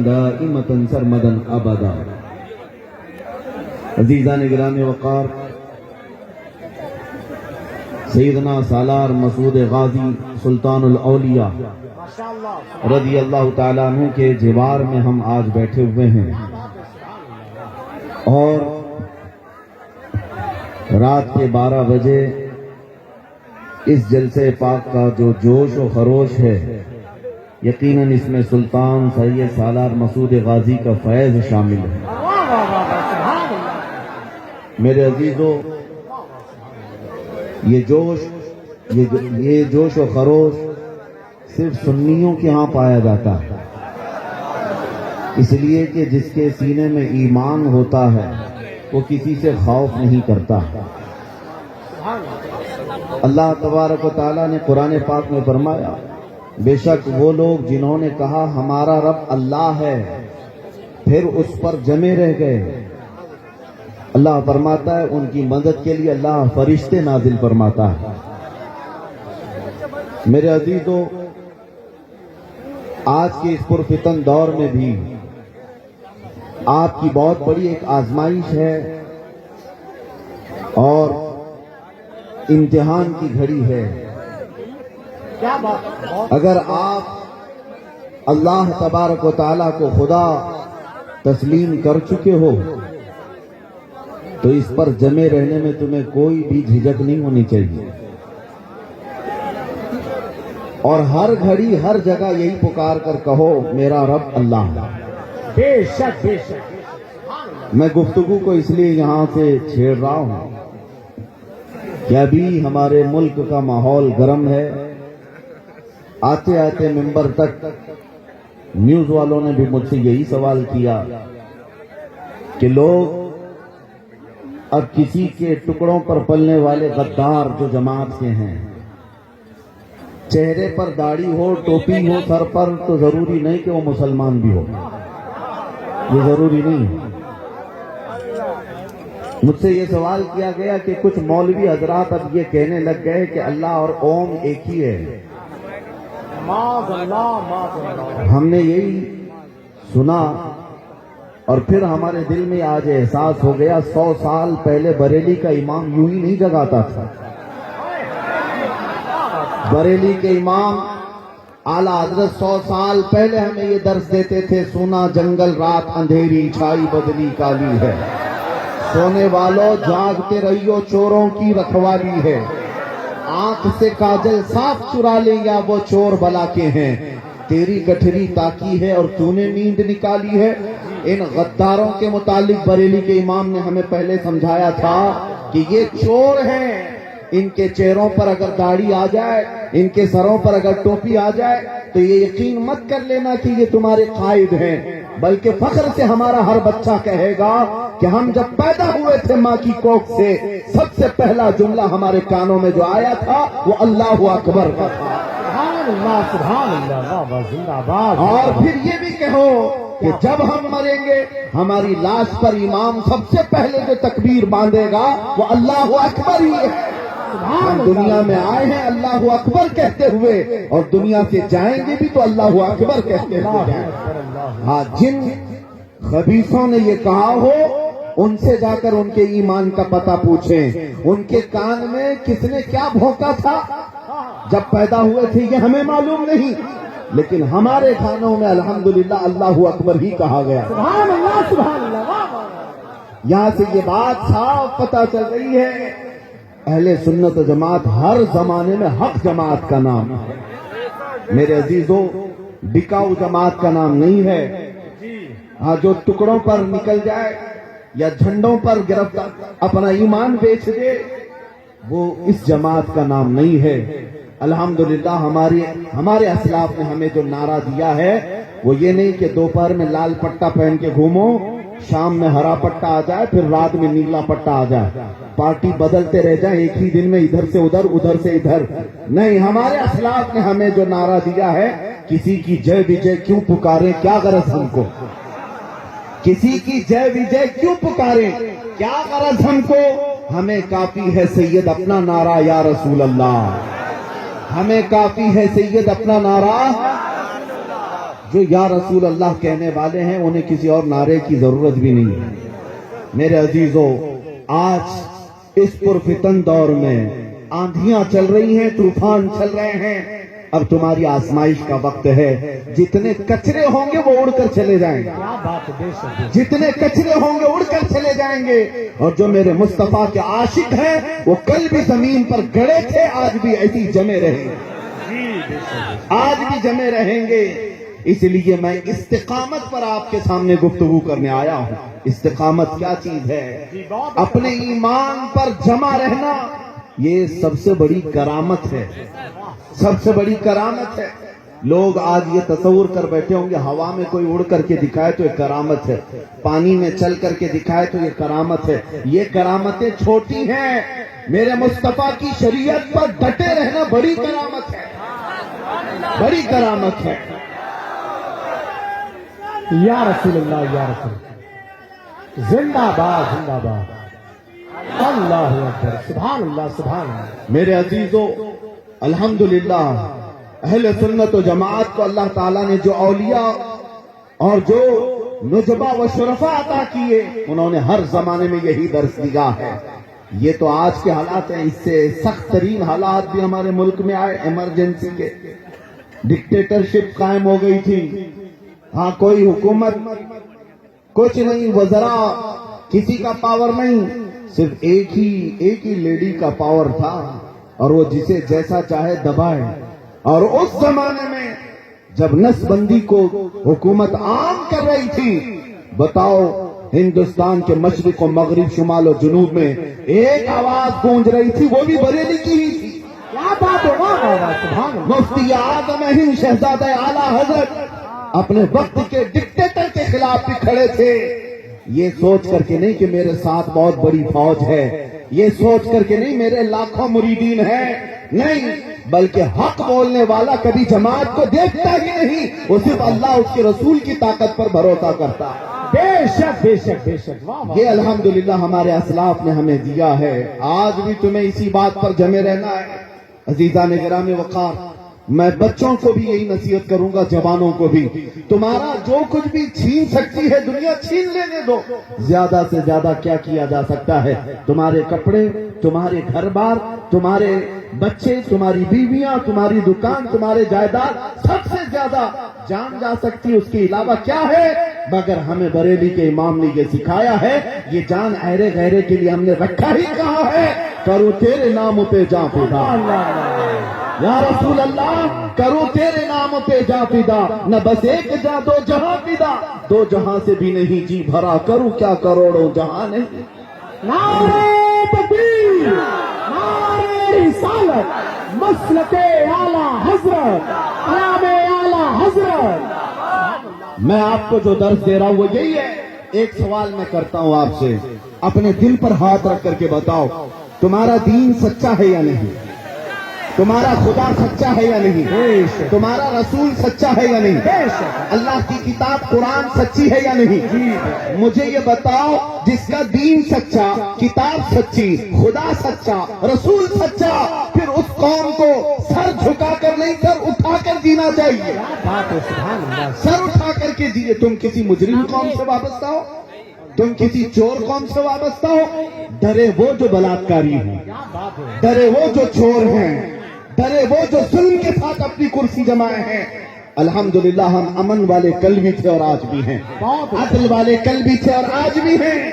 دائمة سرمدا ابدا۔ عزیزان گرامی وقار، سیدنا سالار مسعود غازی سلطان الاولیاء رضی اللہ تعالیٰ عنہ کے جوار میں ہم آج بیٹھے ہوئے ہیں، اور رات کے 12 بجے اس جلسے پاک کا جو جوش و خروش ہے، یقیناً اس میں سلطان سید سالار مسعود غازی کا فیض شامل ہے۔ میرے عزیزو، یہ جوش و خروش صرف سنیوں کے ہاں پایا جاتا ہے، اس لیے کہ جس کے سینے میں ایمان ہوتا ہے وہ کسی سے خوف نہیں کرتا۔ اللہ تبارک و تعالیٰ نے قرآن پاک میں فرمایا، بے شک وہ لوگ جنہوں نے کہا ہمارا رب اللہ ہے پھر اس پر جمے رہ گئے، اللہ فرماتا ہے ان کی مدد کے لیے اللہ فرشتے نازل فرماتا ہے۔ میرے عزیزو، آج کے اس پرفتن دور میں بھی آپ کی بہت بڑی ایک آزمائش ہے اور امتحان کی گھڑی ہے۔ اگر آپ اللہ تبارک و تعالیٰ کو خدا تسلیم کر چکے ہو تو اس پر جمے رہنے میں تمہیں کوئی بھی جھجک نہیں ہونی چاہیے، اور ہر گھڑی ہر جگہ یہی پکار کر کہو میرا رب اللہ ہے۔ بے شک بے شک۔ میں گفتگو کو اس لیے یہاں سے چھیڑ رہا ہوں کہ ابھی ہمارے ملک کا ماحول گرم ہے۔ آتے آتے ممبر تک نیوز والوں نے بھی مجھ سے یہی سوال کیا کہ لوگ اب کسی کے ٹکڑوں پر پلنے والے غدار جو جماعت کے ہیں، چہرے پر داڑھی ہو، ٹوپی ہو سر پر، تو ضروری نہیں کہ وہ مسلمان بھی ہو، یہ ضروری نہیں ہے۔ مجھ سے یہ سوال کیا گیا کہ کچھ مولوی حضرات اب یہ کہنے لگ گئے کہ اللہ اور اوم ایک ہی ہے۔ ہم نے یہی سنا اور پھر ہمارے دل میں آج احساس ہو گیا، 100 سال پہلے بریلی کا امام یوں ہی نہیں جگاتا تھا۔ بریلی کے امام اعلیٰ حضرت 100 سال پہلے ہمیں یہ درس دیتے تھے، سونا جنگل رات اندھیری چھائی بدلی کالی ہے، سونے والوں جاگتے رہیو چوروں کی رکھوالی ہے، آنکھ سے کاجل صاف چرا لے یا وہ چور بلا کے ہیں، تیری گٹھری تاکی ہے اور تو نے نیند نکالی ہے۔ ان غداروں کے متعلق بریلی کے امام نے ہمیں پہلے سمجھایا تھا کہ یہ چور ہیں، ان کے چہروں پر اگر داڑھی آ جائے، ان کے سروں پر اگر ٹوپی آ جائے تو یہ یقین مت کر لینا کہ یہ تمہارے قائد ہیں، بلکہ فخر سے ہمارا ہر بچہ کہے گا کہ ہم جب پیدا ہوئے تھے ماں کی کوکھ سے، سب سے پہلا جملہ ہمارے کانوں میں جو آیا تھا وہ اللہ اکبر کا تھا۔ سبحان اللہ زندہ باد۔ اور پھر یہ بھی کہو کہ جب ہم مریں گے ہماری لاش پر امام سب سے پہلے جو تکبیر باندھے گا وہ اللہ اکبر ہی ہے۔ ہم دنیا میں آئے ہیں اللہ اکبر کہتے ہوئے اور دنیا سے جائیں گے بھی تو اللہ اکبر کہتے ہوئے۔ ہاں، جن خبیثوں نے یہ کہا ہو ان سے جا کر ان کے ایمان کا پتہ پوچھیں، ان کے کان میں کس نے کیا بھونکا تھا جب پیدا ہوئے تھے یہ ہمیں معلوم نہیں، لیکن ہمارے کانوں میں الحمدللہ اللہ اکبر ہی کہا گیا۔ سبحان اللہ سبحان اللہ۔ یہاں سے یہ بات صاف پتہ چل رہی ہے، اہل سنت و جماعت ہر زمانے میں حق جماعت کا نام ہے۔ میرے عزیزوں، بکاؤ جماعت کا نام نہیں ہے۔ ہاں، جو ٹکڑوں پر نکل جائے یا جھنڈوں پر گرفتار اپنا ایمان بیچ دے وہ اس جماعت کا نام نہیں ہے۔ الحمدللہ ہمارے اسلاف نے ہمیں جو نعرہ دیا ہے وہ یہ نہیں کہ دوپہر میں لال پٹا پہن کے گھومو، شام میں ہرا پٹا آ جائے، پھر رات میں نیلا پٹا آ جائے، پارٹی بدلتے رہ جائیں ایک ہی دن میں، ادھر سے ادھر ادھر سے ادھر نہیں۔ ہمارے اسلاف نے ہمیں جو نعرہ دیا ہے، کسی کی جے وجے کیوں پکاریں، کیا غرض ہم کو، کسی کی جے وجے کیوں پکاریں، کیا غرض ہم کو، ہمیں کافی ہے سید اپنا نعرہ یا رسول اللہ، ہمیں کافی ہے سید اپنا نعرہ۔ جو یا رسول اللہ کہنے والے ہیں انہیں کسی اور نعرے کی ضرورت بھی نہیں ہے۔ میرے عزیزو، آج اس پرفتن دور میں آندھیاں چل رہی ہیں، طوفان چل رہے ہیں، اب تمہاری آزمائش کا وقت ہے۔ جتنے کچرے ہوں گے وہ اڑ کر چلے جائیں گے، کیا بات ہے، بے شک بے شک۔ جتنے کچرے ہوں گے اڑ کر چلے جائیں گے، اور جو میرے مصطفیٰ کے عاشق ہیں وہ کل بھی زمین پر گڑے تھے، آج بھی ایسی جمے رہیں گے، جی بے شک۔ آج بھی جمے رہیں گے۔ اس لیے میں استقامت پر آپ کے سامنے گفتگو کرنے آیا ہوں۔ استقامت کیا چیز ہے؟ اپنے ایمان پر جمع رہنا، یہ سب سے بڑی کرامت ہے، سب سے بڑی کرامت ہے۔ لوگ آج یہ تصور کر بیٹھے ہوں گے ہوا میں کوئی اڑ کر کے دکھائے تو یہ کرامت ہے، پانی میں چل کر کے دکھائے تو یہ کرامت ہے۔ یہ کرامتیں چھوٹی ہیں، میرے مصطفیٰ کی شریعت پر ڈٹے رہنا بڑی کرامت ہے، بڑی کرامت ہے۔ یا رسول اللہ، یا رسول اللہ، زندہ باد زندہ باد، اللہ اکبر، سبحان اللہ سبحان اللہ۔ میرے عزیزو، الحمدللہ اہل سنت و جماعت کو اللہ تعالیٰ نے جو اولیاء اور جو نجبا و شرفاء عطا کیے، انہوں نے ہر زمانے میں یہی درس دیا ہے۔ یہ تو آج کے حالات ہیں، اس سے سخت ترین حالات بھی ہمارے ملک میں آئے، ایمرجنسی کے، ڈکٹیٹرشپ قائم ہو گئی تھی، ہاں کوئی حکومت کچھ نہیں، وزراء کسی کا پاور نہیں، صرف ایک ہی لیڈی کا پاور تھا، اور وہ جسے جیسا چاہے دبائے۔ اور اس زمانے میں جب نس بندی کو حکومت عام کر رہی تھی، بتاؤ ہندوستان کے مشرق و مغرب، شمال و جنوب میں ایک آواز گونج رہی تھی، وہ بھی بریلی کی ہی تھی۔ کیا بات ہے، واہ واہ واہ، سبحان اللہ۔ مفتی اعظم ہند شہزادہ اعلیٰ حضرت اپنے وقت کے ڈکٹیٹر کے خلاف بھی کھڑے تھے، یہ سوچ کر کے نہیں کہ میرے ساتھ بہت بڑی فوج ہے، یہ سوچ کر کے نہیں میرے لاکھوں مریدین ہیں، نہیں، بلکہ حق بولنے والا کبھی جماعت کو دیکھتا ہی نہیں، وہ صرف اللہ اس کے رسول کی طاقت پر بھروسہ کرتا ہے۔ بے شک بے شک بے شک، واہ واہ۔ یہ الحمدللہ ہمارے اسلاف نے ہمیں دیا ہے، آج بھی تمہیں اسی بات پر جمے رہنا ہے۔ عزیزان گرامی وقار، میں بچوں کو بھی یہی نصیحت کروں گا، جوانوں کو بھی، تمہارا جو کچھ بھی چھین سکتی ہے دنیا چھین لینے دو۔ زیادہ سے زیادہ کیا کیا جا سکتا ہے؟ تمہارے کپڑے، تمہارے گھر بار، تمہارے بچے، تمہاری بیویاں، تمہاری دکان، تمہارے جائیداد، سب سے زیادہ جان جا سکتی ہے۔ اس کے علاوہ کیا ہے؟ مگر ہمیں بریلی کے امام نے یہ سکھایا ہے، یہ جان ایرے غیرے کے لیے ہم نے رکھا ہی کہا ہے، کرو تیرے نام پہ جاں فدا، یا رسول اللہ کرو تیرے نام پہ جاں فدا، نہ بس ایک جاں دو جہاں فدا، دو جہاں سے بھی نہیں جی بھرا، کروں کیا کروڑوں جہاں نہیں۔ نعرہ تکبیر، نعرہ رسالت، مسلک اعلیٰ حضرت، کلام اعلیٰ حضرت۔ میں آپ کو جو درس دے رہا ہوں وہ یہی ہے۔ ایک سوال میں کرتا ہوں آپ سے، اپنے دل پر ہاتھ رکھ کر کے بتاؤ، تمہارا دین سچا ہے یا نہیں؟ تمہارا خدا سچا ہے یا نہیں؟ تمہارا رسول سچا ہے یا نہیں؟ اللہ کی کتاب قرآن سچی ہے یا نہیں؟ مجھے یہ بتاؤ، جس کا دین سچا، کتاب سچی، خدا سچا، رسول سچا، پھر اس قوم کو سر جھکا کر نہیں، سر اٹھا کر جینا چاہیے، سر اٹھا کر کے جیے۔ تم کسی مجرم قوم سے وابستہ ہو، تم کسی چور قوم سے وابستہ ہو، ڈرے وہ جو بلاತ್ಕಾری ہیں، ڈرے وہ جو چور ہیں، ڈرے وہ جو ظلم کے ساتھ اپنی کرسی جمائے ہیں۔ الحمدللہ ہم امن والے کل بھی تھے اور آج بھی ہیں، عدل والے کل بھی تھے اور آج بھی ہیں۔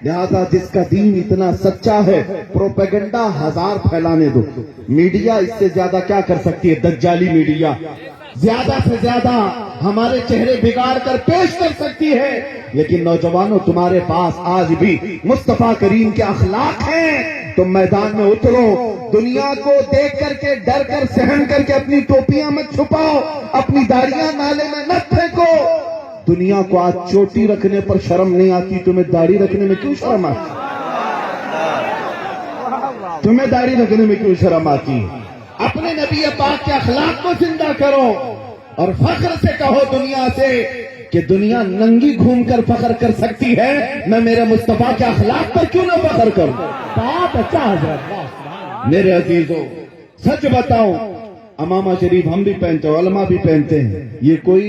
لہذا جس کا دین اتنا سچا ہے، پروپیگنڈا ہزار پھیلانے دو، میڈیا اس سے زیادہ کیا کر سکتی ہے؟ دجالی میڈیا زیادہ سے زیادہ ہمارے چہرے بگاڑ کر پیش کر سکتی ہے، لیکن نوجوانوں تمہارے پاس آج بھی مصطفیٰ کریم کے اخلاق ہیں۔ تم میدان میں اترو، دنیا کو دیکھ کر کے ڈر کر سہن کر کے اپنی ٹوپیاں مت چھپاؤ، اپنی داڑیاں نالے میں نہ پھینکو۔ دنیا کو آج چوٹی رکھنے پر شرم نہیں آتی، تمہیں داڑھی رکھنے میں کیوں شرم آتی؟ تمہیں داڑھی رکھنے میں کیوں شرم آتی؟ اپنے نبی پاک کے اخلاق کو زندہ کرو اور فخر سے کہو دنیا سے کہ دنیا ننگی گھوم کر فخر کر سکتی ہے، میں میرے مصطفیٰ کے اخلاق پر کیوں نہ فخر کروں؟ بہت اچھا حضرت۔ میرے عزیزوں، سچ بتاؤں، امامہ شریف ہم بھی پہنتے ہیں، علماء بھی پہنتے ہیں، یہ کوئی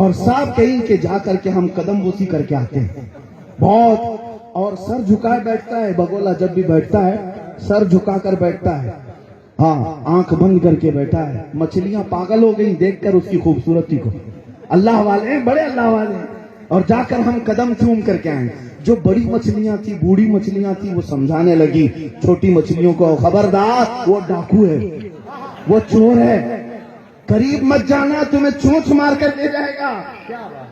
اور صاحب کہیں کہ جا کر کے ہم قدم بوسی کر کے آتے ہیں بہت, اور سر جھکائے بیٹھتا ہے بگولا, جب بھی بیٹھتا ہے سر جھکا کر بیٹھتا ہے, ہاں آنکھ بند کر کے بیٹھا ہے. مچھلیاں پاگل ہو گئی دیکھ کر اس کی خوبصورتی کو. اللہ والے ہیں, بڑے اللہ والے ہیں. اور جا کر ہم قدم چوم کر کے آئیں. جو بڑی مچھلیاں تھی, بوڑھی مچھلیاں تھی, وہ سمجھانے لگی چھوٹی مچھلیوں کو, خبردار وہ ڈاکو ہے, وہ چور ہے, قریب مت جانا, تمہیں چونچ مار کر لے جائے گا.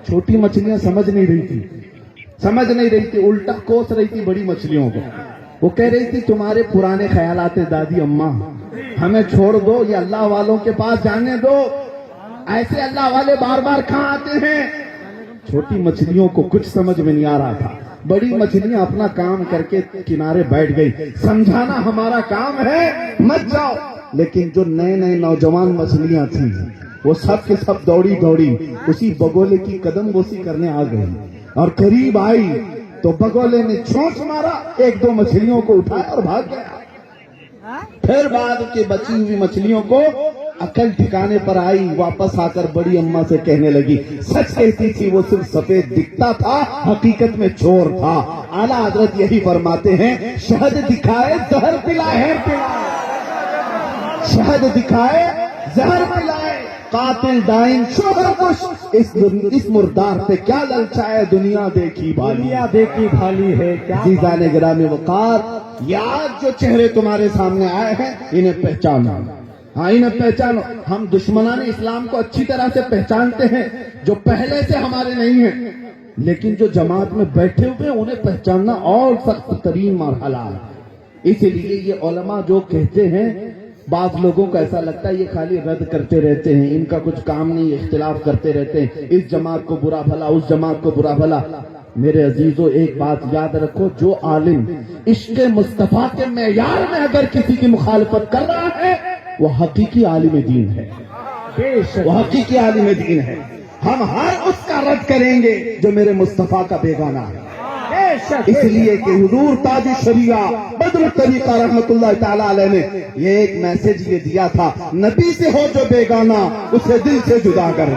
چھوٹی مچھلیاں سمجھ نہیں رہی تھی, الٹا کوس رہی تھی بڑی مچھلیوں کو. وہ کہہ رہی تھی تمہارے پرانے خیالات ہیں دادی اماں, ہمیں چھوڑ دو, یہ اللہ والوں کے پاس جانے دو, ایسے اللہ والے بار بار کہاں آتے ہیں. چھوٹی مچھلیوں کو کچھ سمجھ میں نہیں آ رہا تھا. بڑی مچھلیاں اپنا کام کر کے کنارے بیٹھ گئی, سمجھانا ہمارا کام ہے, مت جاؤ. لیکن جو نئے نوجوان مچھلیاں تھیں وہ سب کے سب دوڑی اسی بگولے کی قدم بوسی کرنے آ گئی, اور قریب آئی تو بگولے نے چونچ مارا, ایک دو مچھلیوں کو اٹھایا اور بھاگ گیا. پھر بعد کے بچی ہوئی مچھلیوں کو عقل ٹھکانے پر آئی, واپس آ کر بڑی اماں سے کہنے لگی سچ کہتی تھی, وہ صرف سفید دکھتا تھا, حقیقت میں چور تھا. اعلیٰ حضرت یہی فرماتے ہیں شہد دکھائے زہر پلائے, شہد دکھائے زہر پلائے, قاتل ڈائن شوہر کش, اس مردار پہ کیا للچائے, دنیا دیکھی بھالی ہے کیا. عزیزان گرامی وقار, آج جو چہرے تمہارے سامنے آئے ہیں انہیں پہچانو, ہاں انہیں پہچانو. ہم دشمنان اسلام کو اچھی طرح سے پہچانتے ہیں جو پہلے سے ہمارے نہیں ہیں, لیکن جو جماعت میں بیٹھے ہوئے انہیں پہچاننا اور سخت ترین مرحلہ ہے. اسی لیے یہ علماء جو کہتے ہیں, بعض لوگوں کو ایسا لگتا ہے یہ خالی رد کرتے رہتے ہیں, ان کا کچھ کام نہیں, اختلاف کرتے رہتے ہیں, اس جماعت کو برا بھلا, اس جماعت کو برا بھلا. میرے عزیزو ایک بات یاد رکھو, جو عالم عشق مصطفیٰ کے معیار میں اگر کسی کی مخالفت کر رہا ہے وہ حقیقی عالم دین ہے, وہ حقیقی عالم دین ہے. ہم ہر اس کا رد کریں گے جو میرے مصطفیٰ کا بیگانہ ہے. اس لیے کہ حضور تاج شریعہ بدر الطریقہ رحمت اللہ تعالی علیہ نے یہ ایک میسج یہ دیا تھا, نبی سے ہو جو بیگانہ اسے دل سے جدا کر دے.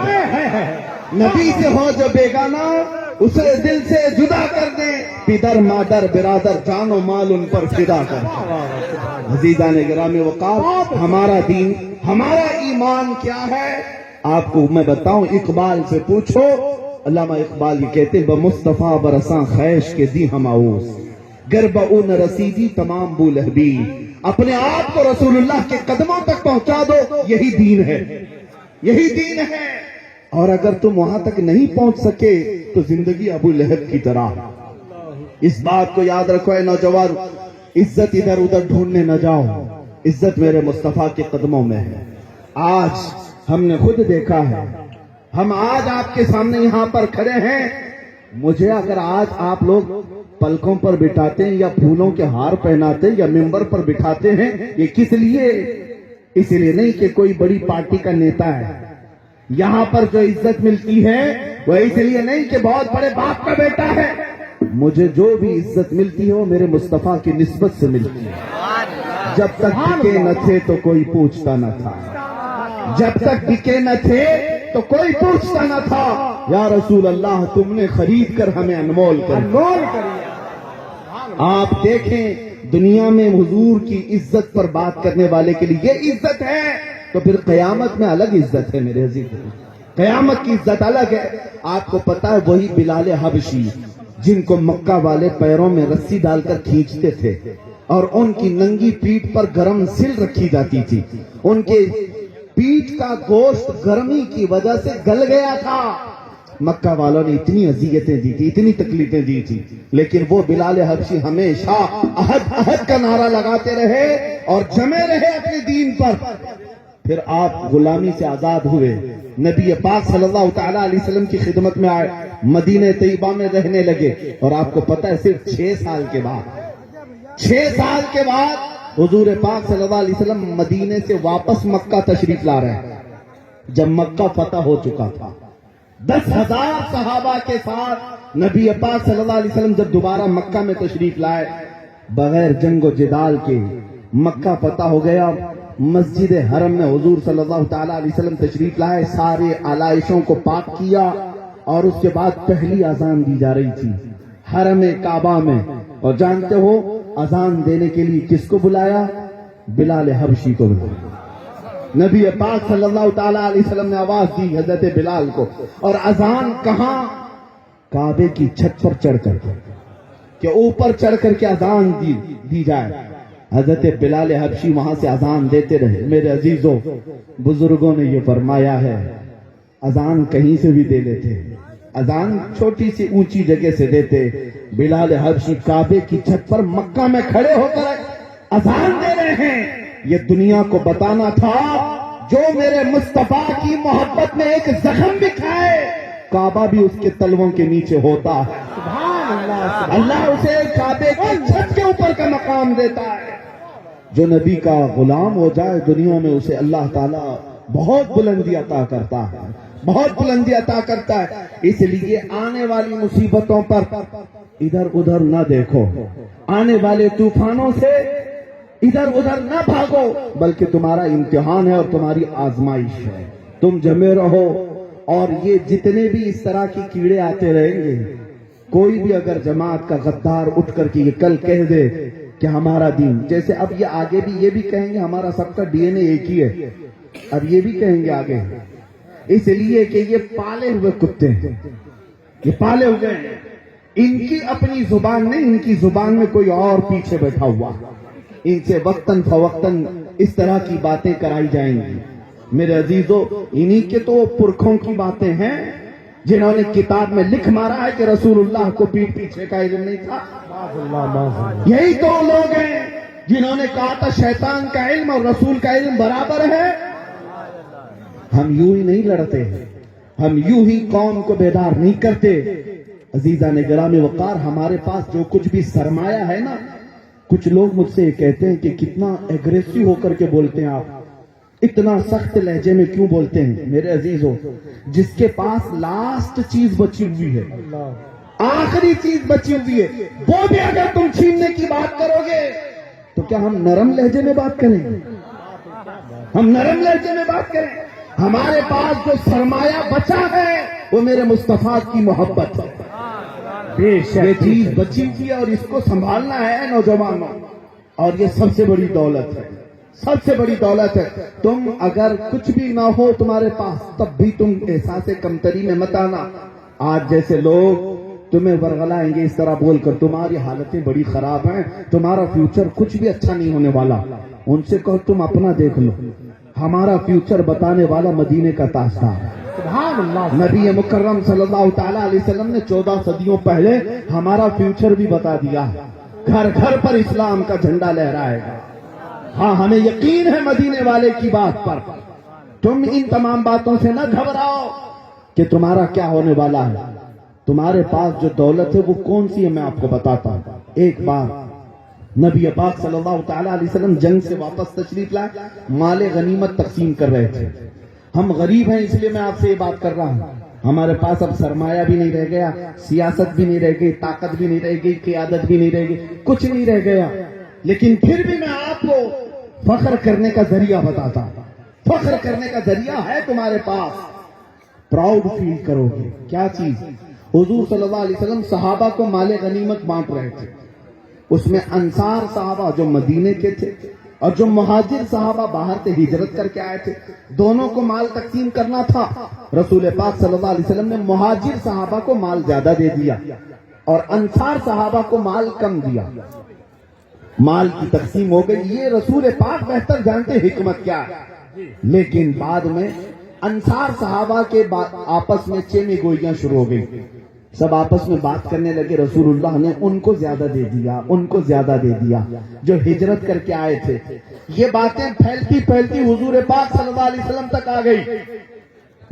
نبی سے ہو جو بیگانہ اسے دل سے جدا کر دیں, پدر مادر برادر جان و مال ان پر فدا کر دیں. عزیزان گرامی وقار, ہمارا دین, ہمارا ایمان کیا ہے آپ کو میں بتاؤں. اقبال سے پوچھو, علامہ اقبال یہ کہتے ہیں بمصطفیٰ برساں خیش کے دی ہم آؤس, گرب اون رسیدی تمام بو لہبی. اپنے آپ کو رسول اللہ کے قدموں تک پہنچا دو, یہی دین ہے, یہی دین ہے. اور اگر تم وہاں تک نہیں پہنچ سکے تو زندگی ابو لہب کی طرح. اس بات کو یاد رکھو اے نوجوان, عزت ادھر ادھر ڈھونڈنے نہ جاؤ, عزت میرے مصطفیٰ کے قدموں میں ہے. آج ہم نے خود دیکھا ہے, ہم آج آپ کے سامنے یہاں پر کھڑے ہیں. مجھے اگر آج آپ لوگ پلکوں پر بٹھاتے ہیں یا پھولوں کے ہار پہناتے ہیں یا ممبر پر بٹھاتے ہیں, یہ کس لیے؟ اس لیے نہیں کہ کوئی بڑی پارٹی کا نیتا ہے. یہاں پر جو عزت ملتی ہے وہ اس لیے نہیں کہ بہت بڑے باپ کا بیٹا ہے. مجھے جو بھی عزت ملتی ہے وہ میرے مصطفیٰ کی نسبت سے ملتی ہے. جب تک بکے نہ تھے تو کوئی پوچھتا نہ تھا, جب تک بکے نہ تھے تو کوئی پوچھتا نہ تھا. یا رسول اللہ تم نے خرید کر ہمیں انمول کر. آپ دیکھیں دنیا میں حضور کی عزت پر بات کرنے والے کے لیے یہ عزت ہے, تو پھر قیامت میں الگ عزت ہے میرے عزیز. قیامت کی عزت الگ ہے. آپ کو پتا ہے وہی بلال حبشی جن کو مکہ والے پیروں میں رسی ڈال کر کھینچتے تھے اور ان کی ننگی پیٹھ پر گرم سل رکھی جاتی تھی, ان کے پیٹھ کا گوشت گرمی کی وجہ سے گل گیا تھا. مکہ والوں نے اتنی اذیتیں دی تھی, اتنی تکلیفیں دی تھی, لیکن وہ بلال حبشی ہمیشہ عہد عہد کا نعرہ لگاتے رہے اور جمے رہے اپنے دین پر. پھر آپ غلامی سے آزاد ہوئے, نبی پاک صلی اللہ تعالی علیہ وسلم کی خدمت میں آئے, مدینہ طیبہ میں رہنے لگے. اور آپ کو پتہ ہے صرف 6 سال کے بعد حضور پاک صلی اللہ علیہ وسلم مدینے سے واپس مکہ تشریف لا رہے ہیں. جب مکہ فتح ہو چکا تھا 10,000 صحابہ کے ساتھ نبی پاک صلی اللہ علیہ وسلم جب دوبارہ مکہ میں تشریف لائے, بغیر جنگ و جدال کے مکہ فتح ہو گیا. مسجد حرم میں حضور صلی اللہ تعالی علیہ وسلم تشریف لائے، سارے آلائشوں کو پاک کیا، اور اس کے بعد پہلی اذان دی جا رہی تھی حرم کعبہ میں. اور جانتے ہو اذان دینے کے لیے کس کو بلایا؟ بلال حبشی کو بلایا. نبی پاک صلی اللہ تعالی علیہ وسلم نے آواز دی حضرت بلال کو. اور اذان کہاں؟ کعبے کی چھت پر چڑھ کر کے، کہ اوپر چڑھ کر کے اذان دی جائے. حضرت بلال حبشی وہاں سے اذان دیتے رہے. میرے عزیزوں، بزرگوں نے یہ فرمایا ہے اذان کہیں سے بھی دے لیتے، اذان چھوٹی سی اونچی جگہ سے دیتے. بلال حبشی کعبے کی چھت پر مکہ میں کھڑے ہو کر اذان دے رہے ہیں. یہ دنیا کو بتانا تھا جو میرے مصطفیٰ کی محبت میں ایک زخم بھی کھائے، کعبہ بھی اس کے تلووں کے نیچے ہوتا ہے. سبحان اللہ. اللہ اسے کعبے کی چھت کے اوپر کا مقام دیتا ہے. جو نبی کا غلام ہو جائے دنیا میں اسے اللہ تعالیٰ بہت بلندی عطا کرتا ہے، بہت بلندی عطا کرتا ہے. اس لیے آنے والی مصیبتوں پر ادھر ادھر نہ دیکھو، آنے والے طوفانوں سے ادھر ادھر نہ بھاگو، بلکہ تمہارا امتحان ہے اور تمہاری آزمائش ہے. تم جمے رہو. اور یہ جتنے بھی اس طرح کی کیڑے آتے رہیں گے، کوئی بھی اگر جماعت کا غدار اٹھ کر کے یہ کل کہہ دے کہ ہمارا دین، جیسے اب یہ آگے بھی یہ بھی کہیں گے ہمارا سب کا ڈی این اے ایک ہی ہے، اب یہ بھی کہیں گے آگے، اس لیے کہ یہ پالے ہوئے کتے ہیں، یہ پالے ہوئے ہیں. ان کی اپنی زبان نہیں، ان کی زبان میں کوئی اور پیچھے بیٹھا ہوا. ان سے وقتاً فوقتاً اس طرح کی باتیں کرائی جائیں گی. میرے عزیزو، انہی کے تو پرکھوں کی باتیں ہیں جنہوں نے کتاب میں لکھ مارا ہے کہ رسول اللہ کو پیٹھ پیچھے کا علم نہیں تھا. یہی تو لوگ ہیں جنہوں نے کہا تھا شیطان کا علم اور رسول کا علم برابر ہے. ہم یوں ہی نہیں لڑتے، ہم یوں ہی قوم کو بیدار نہیں کرتے. عزیزان گرامی وقار، ہمارے پاس جو کچھ بھی سرمایہ ہے نا، کچھ لوگ مجھ سے کہتے ہیں کہ کتنا ایگریسو ہو کر کے بولتے ہیں آپ، اتنا سخت لہجے میں کیوں بولتے ہیں؟ میرے عزیزوں، جس کے پاس لاسٹ چیز بچی ہوئی ہے، آخری چیز بچی ہوئی ہے، وہ بھی اگر تم چھیننے کی بات کرو گے تو کیا ہم نرم لہجے میں بات کریں؟ ہم نرم لہجے میں بات کریں؟ ہمارے پاس جو سرمایہ بچا ہے وہ میرے مصطفیٰ کی محبت ہے. یہ چیز بچی ہوئی ہے اور اس کو سنبھالنا ہے نوجوانوں، اور یہ سب سے بڑی دولت ہے، سب سے بڑی دولت ہے. تم اگر کچھ بھی نہ ہو تمہارے پاس تب بھی تم احساس کمتری میں مت آنا. آج جیسے لوگ تمہیں ورغلائیں گے اس طرح بول کر تمہاری حالتیں بڑی خراب ہیں، تمہارا فیوچر کچھ بھی اچھا نہیں ہونے والا. ان سے کہو تم اپنا دیکھ لو، ہمارا فیوچر بتانے والا مدینے کا تاجدار ہے. سبحان اللہ. نبی مکرم صلی اللہ تعالی علیہ وسلم نے 14 صدیوں پہلے ہمارا فیوچر بھی بتا دیا. گھر گھر پر اسلام کا جھنڈا لہرائے گا. ہاں، ہمیں یقین ہے مدینے والے کی بات پر. تم ان تمام باتوں سے نہ گھبراؤ کہ تمہارا کیا ہونے والا ہے. تمہارے پاس جو دولت ہے وہ کون سی ہے میں آپ کو بتاتا ہوں. ایک بار نبی پاک صلی اللہ تعالی علیہ وسلم جنگ سے واپس تشریف لائے، مال غنیمت تقسیم کر رہے تھے. ہم غریب ہیں اس لیے میں آپ سے یہ بات کر رہا ہوں. ہمارے پاس اب سرمایہ بھی نہیں رہ گیا، سیاست بھی نہیں رہ گئی، طاقت بھی نہیں رہ گئی، قیادت بھی نہیں رہ گئی، کچھ نہیں رہ گیا. لیکن پھر بھی میں آپ کو فخر کرنے کا ذریعہ بتاتا ہوں. فخر کرنے کا ذریعہ ہے تمہارے پاس. پراؤڈ فیل کرو گے. کیا چیز؟ حضور صلی اللہ علیہ وسلم صحابہ کو مال غنیمت بانٹ رہے تھے. اس میں انصار صحابہ جو مدینے کے تھے اور جو مہاجر صحابہ باہر سے ہجرت کر کے آئے تھے، دونوں کو مال تقسیم کرنا تھا. رسول پاک صلی اللہ علیہ وسلم نے مہاجر صحابہ کو مال زیادہ دے دیا اور انصار صحابہ کو مال کم دیا. مال کی تقسیم ہو گئی. یہ رسول پاک بہتر جانتے حکمت کیا ہے. لیکن بعد میں انصار صحابہ کے آپس میں چینی گوئیاں شروع ہو گئی. سب آپس میں بات کرنے لگے، رسول اللہ نے ان کو زیادہ دے دیا، ان کو زیادہ دے دیا جو ہجرت کر کے آئے تھے. یہ باتیں پھیلتی پھیلتی حضور پاک صلی اللہ علیہ وسلم تک آ گئی.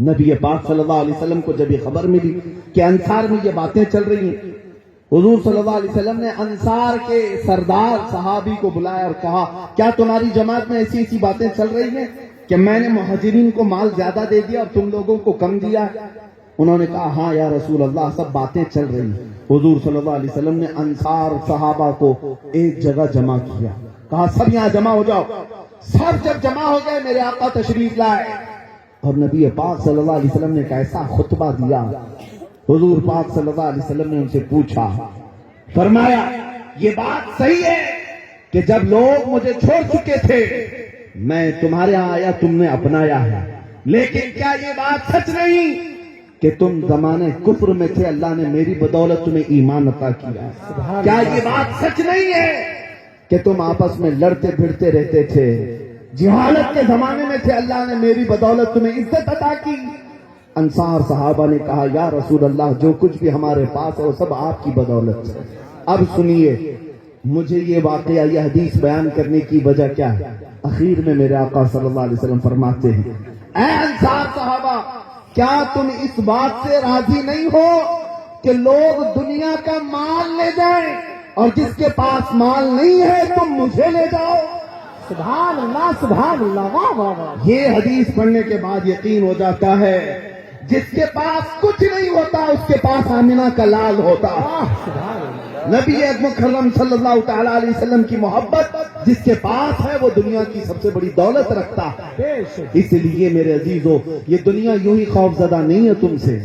نبی پاک صلی اللہ علیہ وسلم کو جب یہ خبر ملی کہ انصار میں یہ باتیں چل رہی ہیں، حضور صلی اللہ علیہ وسلم نے انصار کے سردار صحابی کو بلایا اور کہا کیا تمہاری جماعت میں ایسی ایسی باتیں چل رہی ہیں کہ میں نے مہاجرین کو مال زیادہ دے دیا اور تم لوگوں کو کم دیا؟ انہوں نے کہا ہاں یا رسول اللہ، سب باتیں چل رہی ہیں. حضور صلی اللہ علیہ وسلم نے انصار صحابہ کو ایک جگہ جمع کیا، کہا سب یہاں جمع ہو جاؤ. سب جب جمع ہو گئے میرے آقا تشریف لائے اور نبی پاک صلی اللہ علیہ وسلم نے ایک ایسا خطبہ دیا. حضور پاک صلی اللہ علیہ وسلم نے ان سے پوچھا, فرمایا یہ بات صحیح ہے کہ جب لوگ مجھے چھوڑ چکے تھے میں تمہارے ہاں آیا, تم نے اپنایا ہے, لیکن کیا یہ بات سچ نہیں کہ تم زمانے کفر میں تھے, اللہ نے میری بدولت تمہیں ایمان عطا کیا؟ کیا یہ بات سچ نہیں ہے کہ تم آپس میں لڑتے پھرتے رہتے تھے, جہالت کے زمانے میں تھے, اللہ نے میری بدولت تمہیں عزت عطا کی؟ انصار صحابہ نے کہا یا رسول اللہ جو کچھ بھی ہمارے پاس ہے وہ سب آپ کی بدولت ہے. اب سنیے مجھے یہ واقعہ, یہ حدیث بیان کرنے کی وجہ کیا ہے؟ اخیر میں میرے آقا صلی اللہ علیہ وسلم فرماتے ہیں اے انصار صحابہ کیا تم اس بات سے راضی نہیں ہو کہ لوگ دنیا کا مال لے جائیں اور جس کے پاس مال نہیں ہے تم مجھے لے جاؤ؟ سبحان اللہ سبحان اللہ, واہ واہ واہ. یہ حدیث پڑھنے کے بعد یقین ہو جاتا ہے جس کے پاس کچھ نہیں ہوتا اس کے پاس آمنہ کا لال ہوتا. سبحان اللہ. نبی مکرم صلی اللہ تعالی علیہ وسلم کی محبت جس کے پاس ہے وہ دنیا کی سب سے بڑی دولت رکھتا ہے. بے شک. اس لیے میرے عزیزو یہ دنیا یوں ہی خوف زدہ نہیں ہے تم سے.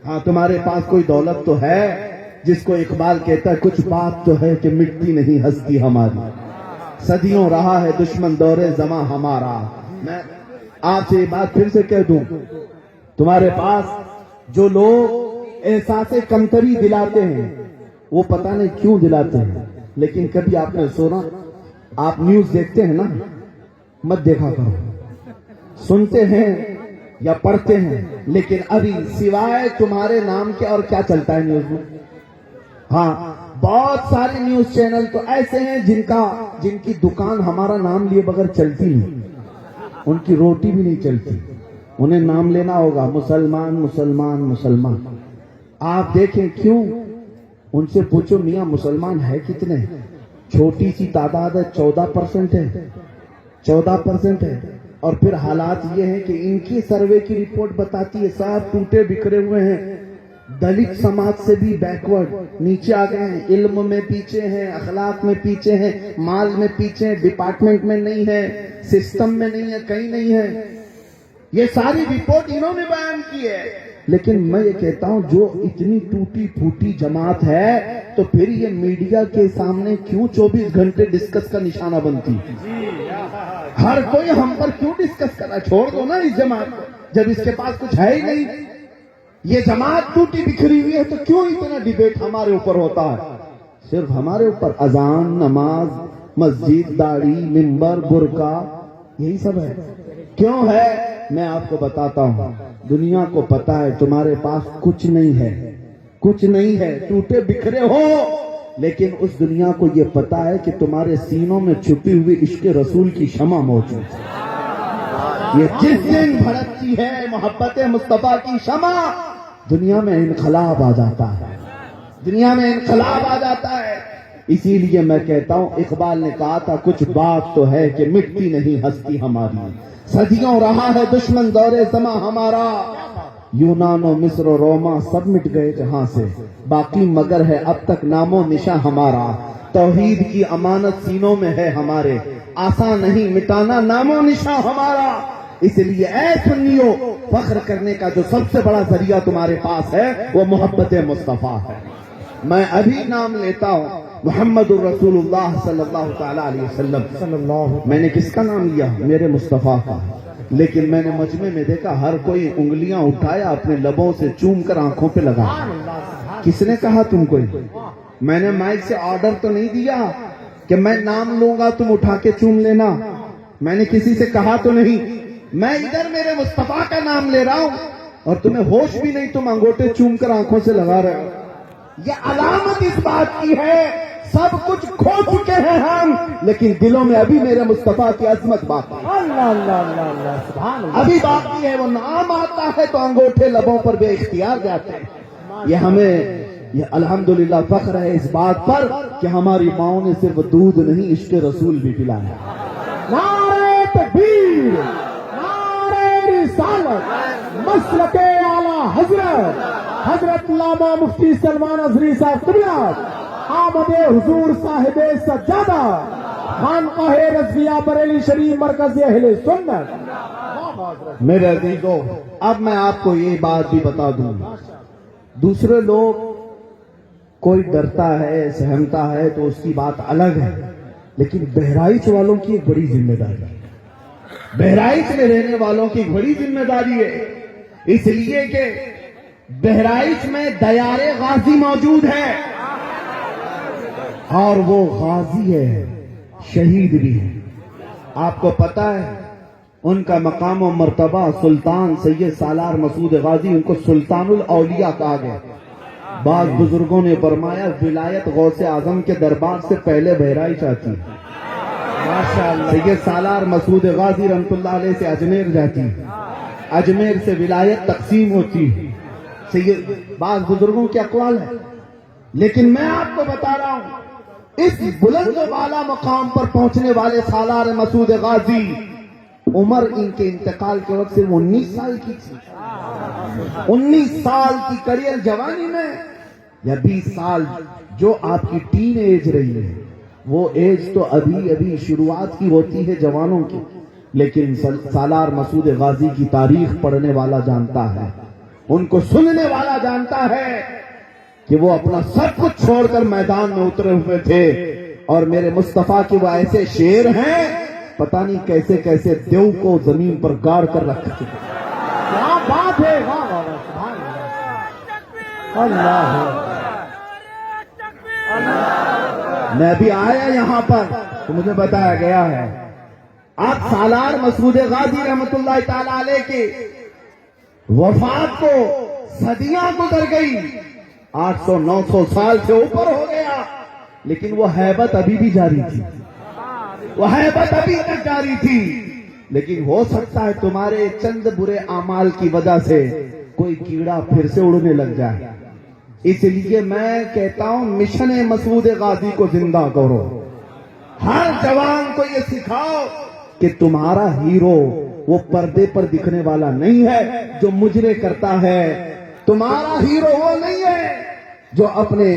ہاں تمہارے پاس کوئی دولت تو ہے جس کو اقبال کہتا ہے کچھ بات تو ہے کہ مٹتی نہیں ہستی ہماری, صدیوں رہا ہے دشمن دورے زماں ہمارا. میں آپ سے یہ بات پھر سے کہہ دوں, تمہارے پاس جو لوگ احساس کمتری دلاتے ہیں وہ پتہ نہیں کیوں دلاتے ہیں, لیکن کبھی آپ نے سنا, آپ نیوز دیکھتے ہیں نا, مت دیکھا کرو, سنتے ہیں یا پڑھتے ہیں, لیکن ابھی سوائے تمہارے نام کے اور کیا چلتا ہے نیوز میں؟ ہاں بہت سارے نیوز چینل تو ایسے ہیں جن کی دکان ہمارا نام لیے بغیر چلتی نہیں, ان کی روٹی بھی نہیں چلتی, انہیں نام لینا ہوگا مسلمان مسلمان مسلمان. آپ دیکھیں کیوں, ان سے پوچھو میاں مسلمان ہے کتنے؟ چھوٹی سی تعداد ہے, 14% ہے, 14% ہے. اور پھر حالات یہ ہیں کہ ان کی سروے کی رپورٹ بتاتی ہے صاحب ٹوٹے بکھرے ہوئے ہیں, دلت سماج سے بھی بیکورڈ نیچے آ گئے ہیں, علم میں پیچھے ہیں, اخلاق میں پیچھے ہیں, مال میں پیچھے ہیں, ڈپارٹمنٹ میں نہیں ہے, سسٹم میں نہیں ہے, کہیں نہیں ہے. یہ ساری رپورٹ انہوں نے بیان کی ہے. لیکن میں یہ کہتا ہوں جو اتنی ٹوٹی پھوٹی جماعت ہے تو پھر یہ میڈیا کے سامنے کیوں 24 گھنٹے ڈسکس کا نشانہ بنتی؟ ہر کوئی ہم پر کیوں ڈسکس کرا؟ چھوڑ دو نا اس جماعت کو, جب اس کے پاس کچھ ہے ہی نہیں. یہ جماعت ٹوٹی بکھری ہوئی ہے تو کیوں اتنا ڈیبیٹ ہمارے اوپر ہوتا ہے؟ صرف ہمارے اوپر اذان, نماز, مسجد, داڑھی, منبر, برقع, یہی سب ہے. کیوں ہے؟ میں آپ کو بتاتا ہوں. دنیا کو پتا ہے تمہارے پاس کچھ نہیں ہے, کچھ نہیں ہے, ٹوٹے بکھرے ہو, لیکن اس دنیا کو یہ پتا ہے کہ تمہارے سینوں میں چھپی ہوئی عشق رسول کی شمع موجود ہے. یہ جس دن بھڑکتی ہے محبت مصطفیٰ کی شمع دنیا میں انقلاب آ جاتا ہے, دنیا میں انقلاب آ جاتا ہے. اسی لیے میں کہتا ہوں اقبال نے کہا تھا کچھ بات تو ہے کہ مٹتی نہیں ہستی ہماری, صدیوں رہا ہے دشمن دورے زماں ہمارا. یونان و مصر و روما سب مٹ گئے جہاں سے, باقی مگر ہے اب تک نام و نشاں ہمارا. توحید کی امانت سینوں میں ہے ہمارے, آسان نہیں مٹانا نام و نشاں ہمارا. اس لیے اے سنیو فخر کرنے کا جو سب سے بڑا ذریعہ تمہارے پاس ہے وہ محبت مصطفیٰ ہے. میں ابھی نام لیتا ہوں محمد الرسول اللہ صلی اللہ تعالی علیہ وسلم. میں نے کس کا نام لیا؟ میرے مصطفیٰ کا. لیکن میں نے مجمع میں دیکھا ہر کوئی انگلیاں اٹھایا اپنے لبوں سے چوم کر آنکھوں پہ لگا. کس نے کہا تم کو؟ میں نے مائک سے آرڈر تو نہیں دیا کہ میں نام لوں گا تم اٹھا کے چوم لینا, میں نے کسی سے کہا تو نہیں. میں ادھر میرے مصطفیٰ کا نام لے رہا ہوں اور تمہیں ہوش بھی نہیں, تم انگوٹے چوم کر آنکھوں سے لگا رہے ہو. یہ علامت اس بات کی ہے سب کچھ کھو چکے ہیں ہم, لیکن دلوں میں ابھی میرے مصطفیٰ کی عظمت باقی ہے. اللہ اللہ اللہ اللہ سبحان اللہ. ابھی باقی ہے, وہ نام آتا ہے تو انگوٹھے لبوں پر بے اختیار جاتے ہیں. یہ ہمیں یہ الحمدللہ فخر ہے اس بات پر کہ ہماری ماؤں نے صرف دودھ نہیں عشق رسول بھی پلایا. نعرہ تکبیر, نعرہ رسالت, مسلک اعلیٰ حضرت علامہ مفتی سلمان ازری صاحب قبلہ, آمد حضور صاحب سجادہ خانقاہ رضویہ بریلی شریف مرکز اہل سنت. میرے عزیزوں، اب میں آپ کو یہ بات بھی بتا دوں، دوسرے لوگ کوئی ڈرتا ہے سہمتا ہے تو اس کی بات الگ ہے، لیکن بہرائچ والوں کی ایک بڑی ذمہ داری ہے. بہرائچ میں رہنے والوں کی بڑی ذمہ داری ہے، اس لیے کہ بہرائچ میں دیار غازی موجود ہے، اور وہ غازی ہے، شہید بھی ہے. آپ کو پتا ہے ان کا مقام و مرتبہ سلطان سید سالار مسعود غازی، ان کو سلطان الاولیاء کہا گیا. بعض بزرگوں نے فرمایا ولایت غوث اعظم کے دربار سے پہلے بہرائچ آتی ہے. سید سالار مسعود غازی رحمۃ اللہ علیہ سے اجمیر جاتی ہے، اجمیر سے ولایت تقسیم ہوتی ہے. بعض بزرگوں کے اقوال ہیں، لیکن میں آپ کو بتا رہا ہوں اس بلند و بالا مقام پر پہنچنے والے سالار مسعود غازی، عمر ان کے انتقال کے وقت صرف 19 سال کی تھی. 19 سال کی کریئر جوانی میں، یا 20 سال جو آپ کی ٹین ایج رہی ہے، وہ ایج تو ابھی شروعات کی ہوتی ہے جوانوں کی. لیکن سالار مسعود غازی کی تاریخ پڑھنے والا جانتا ہے، ان کو سننے والا جانتا ہے کہ وہ اپنا سب کچھ چھوڑ کر میدان میں اترے ہوئے تھے. اور میرے مصطفیٰ کے وہ ایسے شیر ہیں، پتہ نہیں کیسے کیسے دیو کو زمین پر گاڑ کر رکھتے تھے. کیا بات ہے، واہ واہ واہ، سبحان اللہ. میں بھی آیا یہاں پر تو مجھے بتایا گیا ہے اب سالار مسعود غازی رحمت اللہ تعالی علیہ کے وفات کو صدیاں گزر گئی، 800-900 سال سے اوپر ہو گیا، لیکن وہ ہیبت ابھی بھی جاری تھی، وہ ہیبت ابھی تک جاری تھی. لیکن ہو سکتا ہے تمہارے چند برے اعمال کی وجہ سے کوئی کیڑا پھر سے اڑنے لگ جائے. اس لیے میں کہتا ہوں مشن مسعود غازی کو زندہ کرو. ہر جوان کو یہ سکھاؤ کہ تمہارا ہیرو وہ پردے پر دکھنے والا نہیں ہے جو مجرے کرتا ہے. تمہارا ہیرو وہ نہیں ہے جو اپنے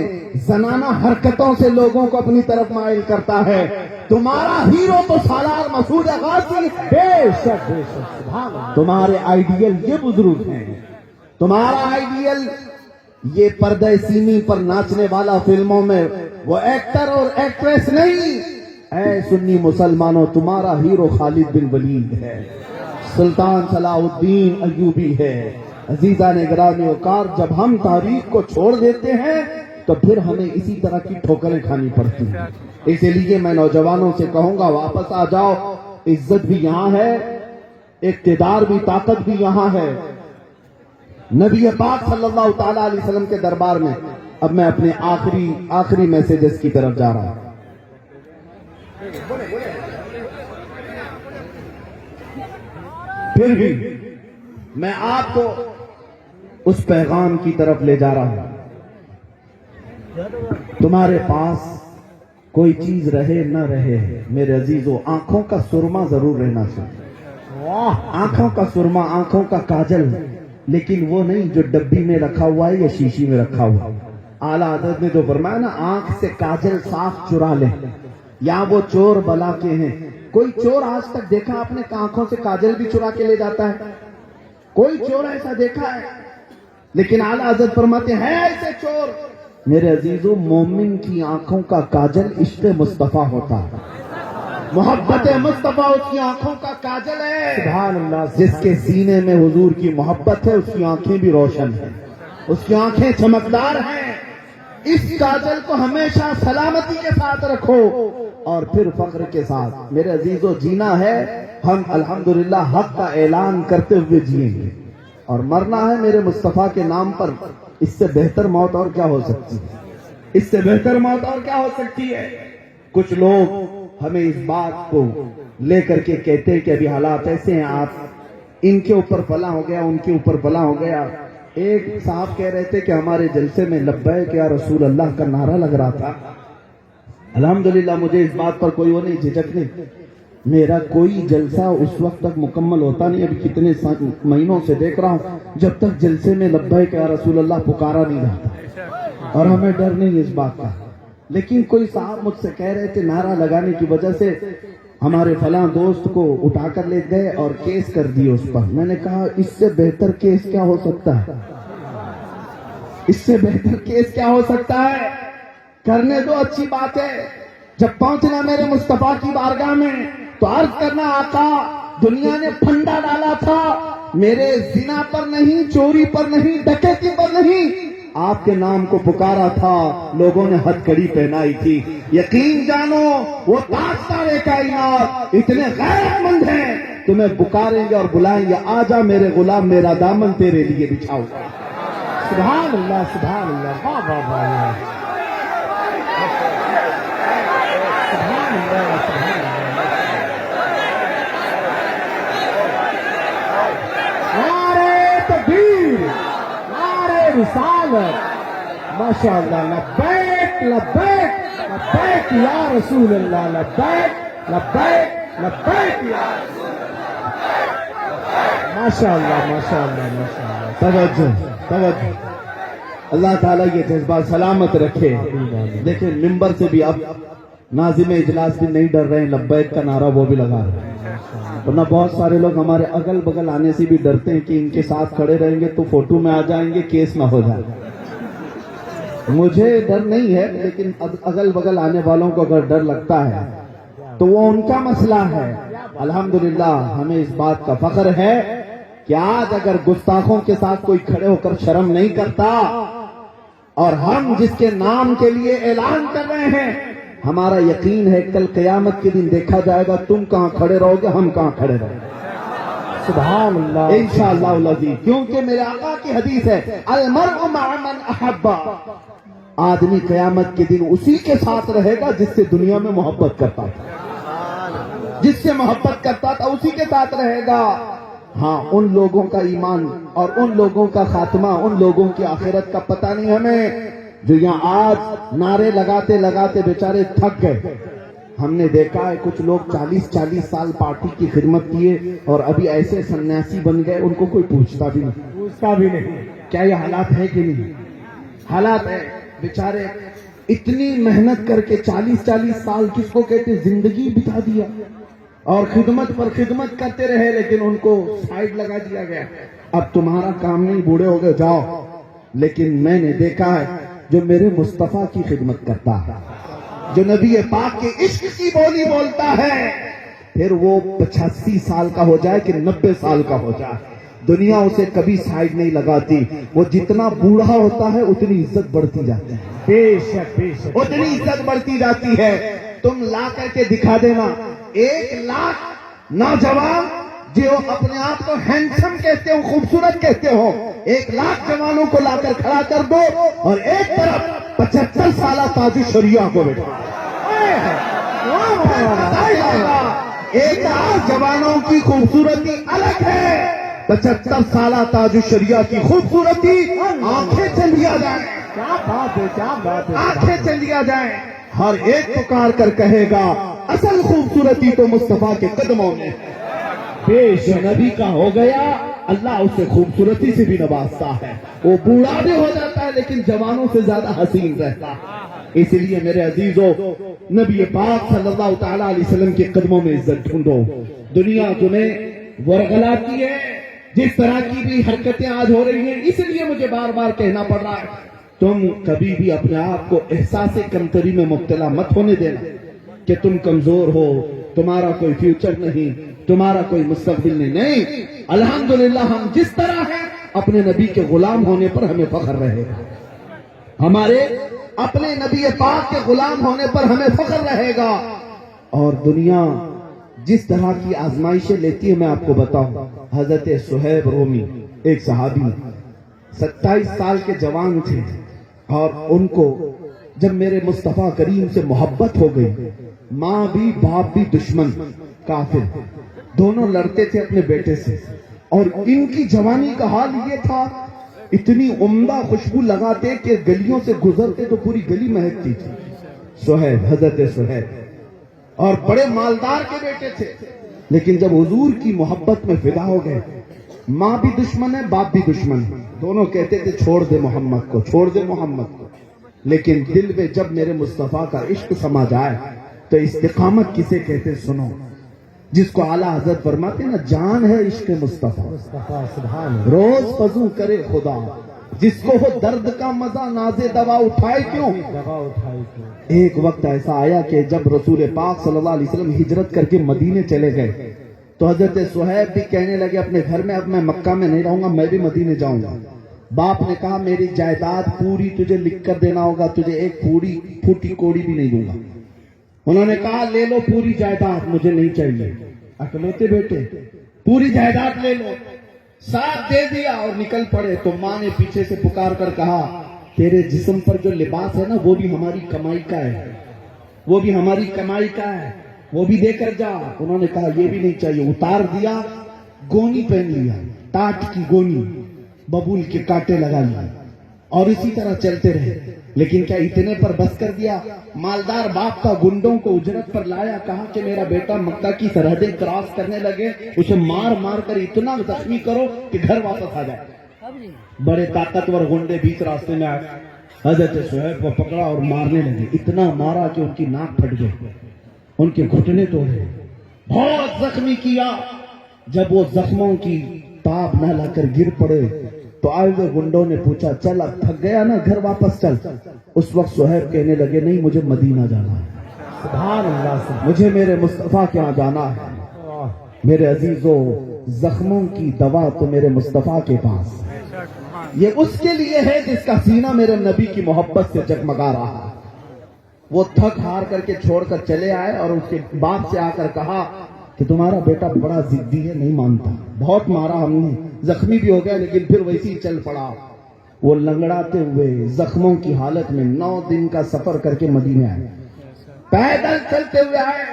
زنانہ حرکتوں سے لوگوں کو اپنی طرف مائل کرتا ہے. تمہارا ہیرو تو سالار مسعود غازی ہے. بے شک بے شک، سبحان اللہ. تمہارے آئیڈیل یہ بزرگ ہیں، تمہارا آئیڈیل یہ پردہ سیمی پر ناچنے والا فلموں میں وہ ایکٹر اور ایکٹریس نہیں. اے سنی مسلمانوں، تمہارا ہیرو خالد بن ولید ہے، سلطان صلاح الدین ایوبی ہے. عزیزان گرامی وقار، جب ہم تاریخ کو چھوڑ دیتے ہیں تو پھر ہمیں اسی طرح کی ٹھوکریں کھانی پڑتی ہیں. اس لیے میں نوجوانوں سے کہوں گا واپس آ جاؤ. عزت بھی یہاں ہے، اقتدار بھی، طاقت بھی یہاں ہے. نبی پاک صلی اللہ تعالی علیہ وسلم کے دربار میں اب میں اپنے آخری میسیجز کی طرف جا رہا ہوں. پھر بھی میں آپ کو اس پیغام کی طرف لے جا رہا ہوں. تمہارے پاس کوئی چیز رہے نہ رہے میرے عزیزو، آنکھوں کا سرما ضرور رہنا چاہیے. آنکھوں کا سرما، آنکھوں کا کاجل، لیکن وہ نہیں جو ڈبی میں رکھا ہوا ہے یا شیشی میں رکھا ہوا ہے. اعلیٰ حضرت نے جو فرمایا نا، آنکھ سے کاجل صاف چرا لیں، یا وہ چور بلا کے ہیں. کوئی چور آج تک دیکھا آپ نے آنکھوں سے کاجل بھی چرا کے لے جاتا ہے؟ کوئی چور ایسا دیکھا ہے؟ لیکن اعلیٰ حضرت فرماتے ہیں ایسے چور. میرے عزیزو، مومن کی آنکھوں کا کاجل عشق مصطفیٰ ہوتا ہے، محبت مصطفیٰ اس کی آنکھوں کا کاجل ہے. سبحان اللہ. جس کے سینے میں حضور کی محبت ہے اس کی آنکھیں بھی روشن ہیں، اس کی آنکھیں چمکدار ہیں. اس کاجل کو ہمیشہ سلامتی کے ساتھ رکھو اور پھر فخر کے ساتھ. میرے عزیزو، جینا ہے ہم الحمدللہ حق کا اعلان کرتے ہوئے جئیں گے، اور مرنا ہے میرے مصطفیٰ کے نام پر. اس سے بہتر موت اور کیا ہو سکتی ہے؟ اس سے بہتر موت اور کیا ہو سکتی ہے؟ کچھ لوگ ہمیں اس بات کو لے کر کے کہتے ہیں کہ ابھی حالات ایسے ہیں، آپ ان کے اوپر فلاں ہو گیا، ان کے اوپر فلاں ہو گیا. ایک صاحب کہہ رہے تھے کہ ہمارے جلسے میں لبیک یا رسول اللہ کا نعرہ لگ رہا تھا. الحمدللہ مجھے اس بات پر کوئی وہ نہیں، جھجک نہیں. میرا کوئی جلسہ اس وقت تک مکمل ہوتا نہیں، ابھی کتنے مہینوں سے دیکھ رہا ہوں، جب تک جلسے میں لبیک یا رسول اللہ پکارا نہیں جاتا. اور ہمیں ڈر نہیں اس بات کا. لیکن کوئی صاحب مجھ سے کہہ رہے تھے نعرہ لگانے کی وجہ سے ہمارے فلاں دوست کو اٹھا کر لے گئے اور کیس کر دیے اس پر. میں نے کہا اس سے بہتر کیس کیا ہو سکتا ہے؟ اس سے بہتر کیس کیا ہو سکتا ہے؟ کرنے دو، اچھی بات ہے. جب پہنچنا میرے مصطفیٰ کی بارگاہ میں تو عرض کرنا آقا دنیا نے پھندا ڈالا تھا میرے زنا پر نہیں، چوری پر نہیں، ڈکیتی پر نہیں، آپ کے نام کو پکارا تھا، لوگوں نے ہتھ کڑی پہنائی تھی. یقین جانو وہ تاجدار کائنات اتنے غیرت مند ہیں، تمہیں پکاریں گے اور بلائیں گے آجا میرے غلام، میرا دامن تیرے لیے بچھاؤ گا. سبحان اللہ سبحان اللہ، واہ واہ واہ، سبحان اللہ سبحان اللہ. نعرے تکبیر، نعرے رسالت، ماشاء اللہ، لبیک لبیک لبیک یا رسول اللہ، لبیک لبیک لبیک یا رسول اللہ، ماشاء اللہ ماشاء اللہ ماشاء اللہ. توجہ توجہ، اللہ تعالیٰ یہ جذبہ سلامت رکھے. دیکھیں ممبر سے بھی اب ناظم اجلاس بھی نہیں ڈر رہے ہیں، لبیک کا نعرہ وہ بھی لگا رہے ہیں. ورنہ بہت سارے لوگ ہمارے اگل بغل آنے سے بھی ڈرتے ہیں کہ ان کے ساتھ کھڑے رہیں گے تو فوٹو میں آ جائیں گے، کیس نہ ہو جائے. مجھے ڈر نہیں ہے، لیکن اگل بغل آنے والوں کو اگر ڈر لگتا ہے تو وہ ان کا مسئلہ ہے. الحمدللہ ہمیں اس بات کا فخر ہے کہ آج اگر گستاخوں کے ساتھ کوئی کھڑے ہو کر شرم نہیں کرتا، اور ہم جس کے نام کے لیے اعلان کر رہے ہیں، ہمارا یقین ہے کل قیامت کے دن دیکھا جائے گا تم کہاں کھڑے رہو گے، ہم کہاں کھڑے رہیں گے. سبحان اللہ انشاءاللہ العزیز، کیونکہ میرے آقا کی حدیث ہے المرء مع من احب. آدمی قیامت کے دن اسی کے ساتھ رہے گا جس سے دنیا میں محبت کرتا تھا، جس سے محبت کرتا تھا اسی کے ساتھ رہے گا. ہاں ان لوگوں کا ایمان اور ان لوگوں کا خاتمہ، ان لوگوں کی آخرت کا پتہ نہیں ہمیں، جو یہاں آج نعرے لگاتے لگاتے بیچارے تھک گئے. ہم نے دیکھا ہے کچھ لوگ 40 سال پارٹی کی خدمت کیے اور ابھی ایسے سنیاسی بن گئے، ان کو کوئی پوچھتا بھی نہیں. پوچھتا بھی نہیں. کیا یہ حالات ہے کہ نہیں؟ حالات ہے. بیچارے اتنی محنت کر کے 40 سال کس کو کہتے زندگی بتا دیا اور خدمت پر خدمت کرتے رہے، لیکن ان کو سائیڈ لگا دیا گیا. اب تمہارا کام نہیں، بوڑھے ہو گئے جاؤ. لیکن میں نے دیکھا ہے جو میرے مصطفیٰ کی خدمت کرتا ہے، جو نبی پاک کے عشق کی بولی بولتا ہے، پھر وہ 85 سال کا ہو جائے کہ 90 سال کا ہو جائے، دنیا اسے کبھی سائیڈ نہیں لگاتی. وہ جتنا بوڑھا ہوتا ہے اتنی عزت بڑھتی جاتی ہے، بے شک بے شک، اتنی عزت بڑھتی جاتی ہے. تم لا کر کے دکھا دینا 1 لاکھ نوجوان جو اپنے آپ کو ہینڈسم کہتے ہو، خوبصورت کہتے ہو، 1 لاکھ جوانوں کو لا کر کھڑا کر دو اور ایک طرف 75 سالہ تاج الشریعہ کو بیٹھا. ایک جوانوں کی خوبصورتی الگ ہے، 75 سالہ تاج الشریعہ کی خوبصورتی آنکھیں چندیا جائیں. کیا بات ہے کیا بات ہے. آنکھیں چندیا جائیں. ہر ایک پکار کر کہے گا اصل خوبصورتی تو مصطفیٰ کے قدموں میں. بے جو شک نبی کا ہو گیا اللہ اسے خوبصورتی سے بھی نوازتا ہے. وہ بوڑھا بھی ہو جاتا ہے لیکن جوانوں سے زیادہ حسین رہتا ہے. اس لیے میرے عزیزو نبی پاک صلی اللہ تعالی علیہ وسلم کے قدموں میں عزت ڈھونڈو. دنیا تمہیں ورغلاتی ہے، جس طرح کی بھی حرکتیں آج ہو رہی ہیں، اس لیے مجھے بار بار کہنا پڑ رہا ہے تم کبھی بھی اپنے آپ کو احساس کمتری میں مبتلا مت ہونے دینا کہ تم کمزور ہو، تمہارا کوئی فیوچر نہیں، تمہارا کوئی مستقبل نہیں. الحمدللہ ہم جس طرح ہیں اپنے نبی کے غلام ہونے پر ہمیں فخر رہے گا. ہمارے اپنے نبی پاک کے غلام ہونے پر ہمیں فخر رہے گا. اور دنیا جس طرح کی آزمائشیں لیتی ہے میں آپ کو بتاؤں. حضرت صہیب رومی ایک صحابی 27 سال کے جوان تھے اور ان کو جب میرے مصطفیٰ کریم سے محبت ہو گئی، ماں بھی باپ بھی دشمن کافر دونوں لڑتے تھے اپنے بیٹے سے، اور ان کی جوانی کا حال یہ تھا اتنی عمدہ خوشبو لگاتے کہ گلیوں سے گزرتے تو پوری گلی مہکتی تھی. صہیب، حضرت صہیب، اور بڑے مالدار کے بیٹے تھے، لیکن جب حضور کی محبت میں فدا ہو گئے، ماں بھی دشمن ہے باپ بھی دشمن ہے، دونوں کہتے تھے چھوڑ دے محمد کو، چھوڑ دے محمد کو. لیکن دل میں جب میرے مصطفیٰ کا عشق سما جائے تو استقامت کسے کہتے سنو، جس کو اعلیٰ حضرت فرماتے نا جان ہے عشق مصطفیٰ، مصطفیٰ سبحان اللہ، روز فضو کرے خدا، جس کو ہو درد کا مزہ نازے دوا اٹھائے کیوں۔ دوا اٹھائی کیوں۔ ایک وقت ایسا آیا کہ جب رسول پاک صلی اللہ علیہ وسلم ہجرت کر کے مدینے چلے گئے تو حضرت صہیب بھی کہنے لگے اپنے گھر میں اب میں مکہ میں نہیں رہوں گا، میں بھی مدینے جاؤں گا۔ باپ نے کہا میری جائیداد پوری تجھے لکھ کر دینا ہوگا، تجھے ایک پھوٹی کوڑی بھی نہیں دوں گا۔ انہوں نے کہا لے لو پوری جائیداد، مجھے نہیں چاہیے، اکلوتے بیٹے پوری جائیداد لے لو، ساتھ دے دیا اور نکل پڑے۔ تو ماں نے پیچھے سے پکار کر کہا تیرے جسم پر جو لباس ہے نا وہ بھی ہماری کمائی کا ہے، وہ بھی ہماری کمائی کا ہے، وہ بھی دے کر جا۔ انہوں نے کہا یہ بھی نہیں چاہیے، اتار دیا، گونی پہن لیا، ٹاٹ کی گونی، ببول کے کانٹے لگا لیے اور اسی طرح چلتے رہے۔ لیکن کیا اتنے پر بس کر دیا؟ مالدار باپ کا گنڈوں کو اجرت پر لایا، کہا کہ میرا بیٹا مکہ کی سرحدیں کراس کرنے لگے، اسے مار مار کر اتنا زخمی کرو کہ گھر واپس آ جائے۔ بڑے طاقتور گنڈے بیچ راستے میں آئے، حضرت صہیب کو پکڑا اور مارنے لگے، اتنا مارا کہ ان کی ناک پھٹ گئی، ان کے گھٹنے توڑے، بہت زخمی کیا۔ جب وہ زخموں کی تاب نہ لا کر گر پڑے تو آئے ہوئے گنڈوں نے پوچھا چل اب تھک گیا نا گھر واپس چل۔ اس وقت صہیب کہنے لگے نہیں مجھے مدینہ جانا ہے، سبحان اللہ، مجھے میرے مصطفیٰ کے یہاں جانا ہے۔ میرے عزیزو زخموں کی دوا تو میرے مصطفیٰ کے پاس، یہ اس کے لیے ہے جس کا سینہ میرے نبی کی محبت سے جگمگا رہا ہے۔ وہ تھک ہار کر کے چھوڑ کر چلے آئے اور اس کے باپ سے آ کر کہا کہ تمہارا بیٹا بڑا ضدی ہے، نہیں مانتا، بہت مارا ہم نے، زخمی بھی ہو گیا لیکن پھر ویسے ہی چل پڑا۔ وہ لنگڑاتے ہوئے زخموں کی حالت میں 9 دن کا سفر کر کے مدینے آئے، پیدل چلتے ہوئے آئے۔